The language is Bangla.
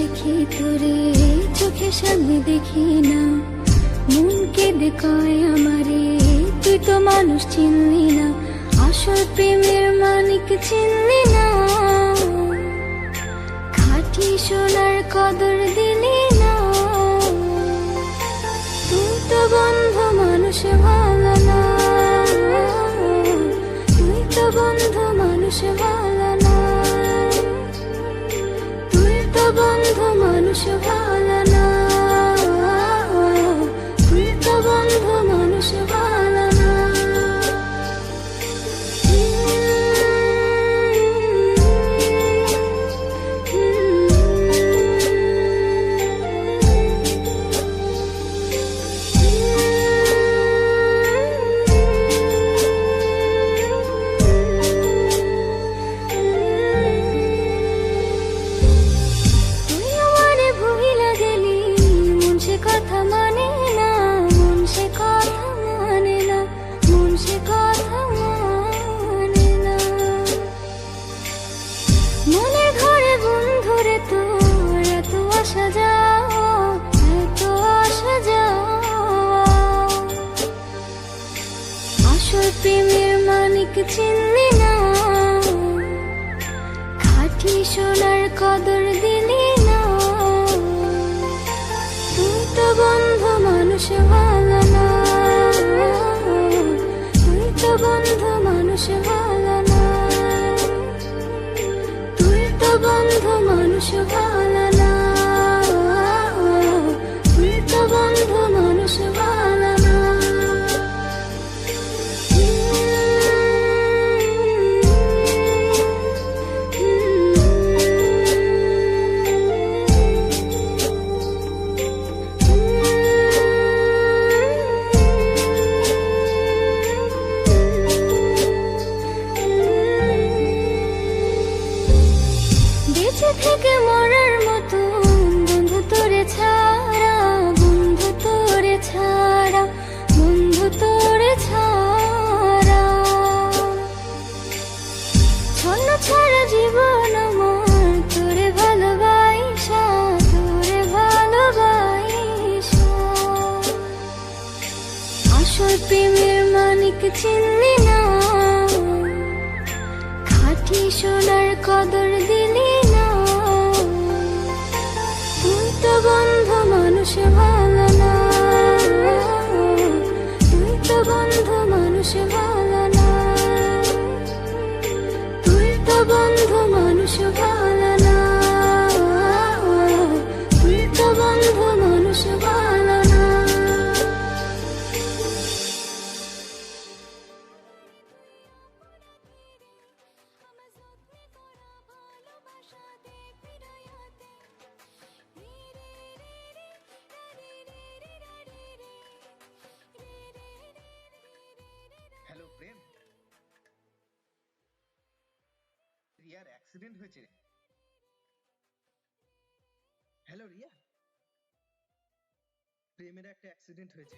দেখি তোরে চোখের সামনে দেখি না, মন কেঁদে কয় আমারে তুই তো মানুষ চিনলি না, আসল প্রেমের মানিক চিনলি না, খাঁটি সোনার কদর দিলি না, তুই তো বন্ধু মানুষ ভালো না, তুই তো বন্ধু মানুষ ভালো না, তুই তো বন্ধু মানুষ ভালো না, তুই তো বন্ধু মানুষ ভালো না। কথা মানে না, মন সে কথা মানে না, মন সে কথা মানে না, মনের ঘরে বন্ধুরে তোর এত আসা যাওয়া, এত আসা যাওয়া, আসল প্রেমের মানিক চিনলি না, খাঁটি সোনার কদর দিলি না, তুই তো বন্ধু মানুষ ভালো না, তুই তো বন্ধু মানুষ ভালো না, তুই তো বন্ধু মানুষ ভালো না, তুই তো বন্ধু মানুষ ভালো না। বেঁচে থেকে মরার মতো বন্ধু তোরে ছাড়া, বন্ধু তোরে ছাড়া, বন্ধু তোরে ছাড়া, ছন্ন ছাড়া জীবন আমার তোরে ভালোবাসা, তোরে ভালোবাসা, আসল প্রেমের মানিক চিনলি না, খাঁটি সোনার কদর দিলি না, তুই তো বন্ধু মানুষ ভালো না, তুই তো বন্ধু মানুষ ভালো না, তুই তো বন্ধু মানুষ ভালো না, তুই তো বন্ধু মানুষ ভালো না। হ্যালো প্রেম, রিয়ার অ্যাক্সিডেন্ট হয়েছে। হ্যালো রিয়া, প্রেমের একটা অ্যাক্সিডেন্ট হয়েছে।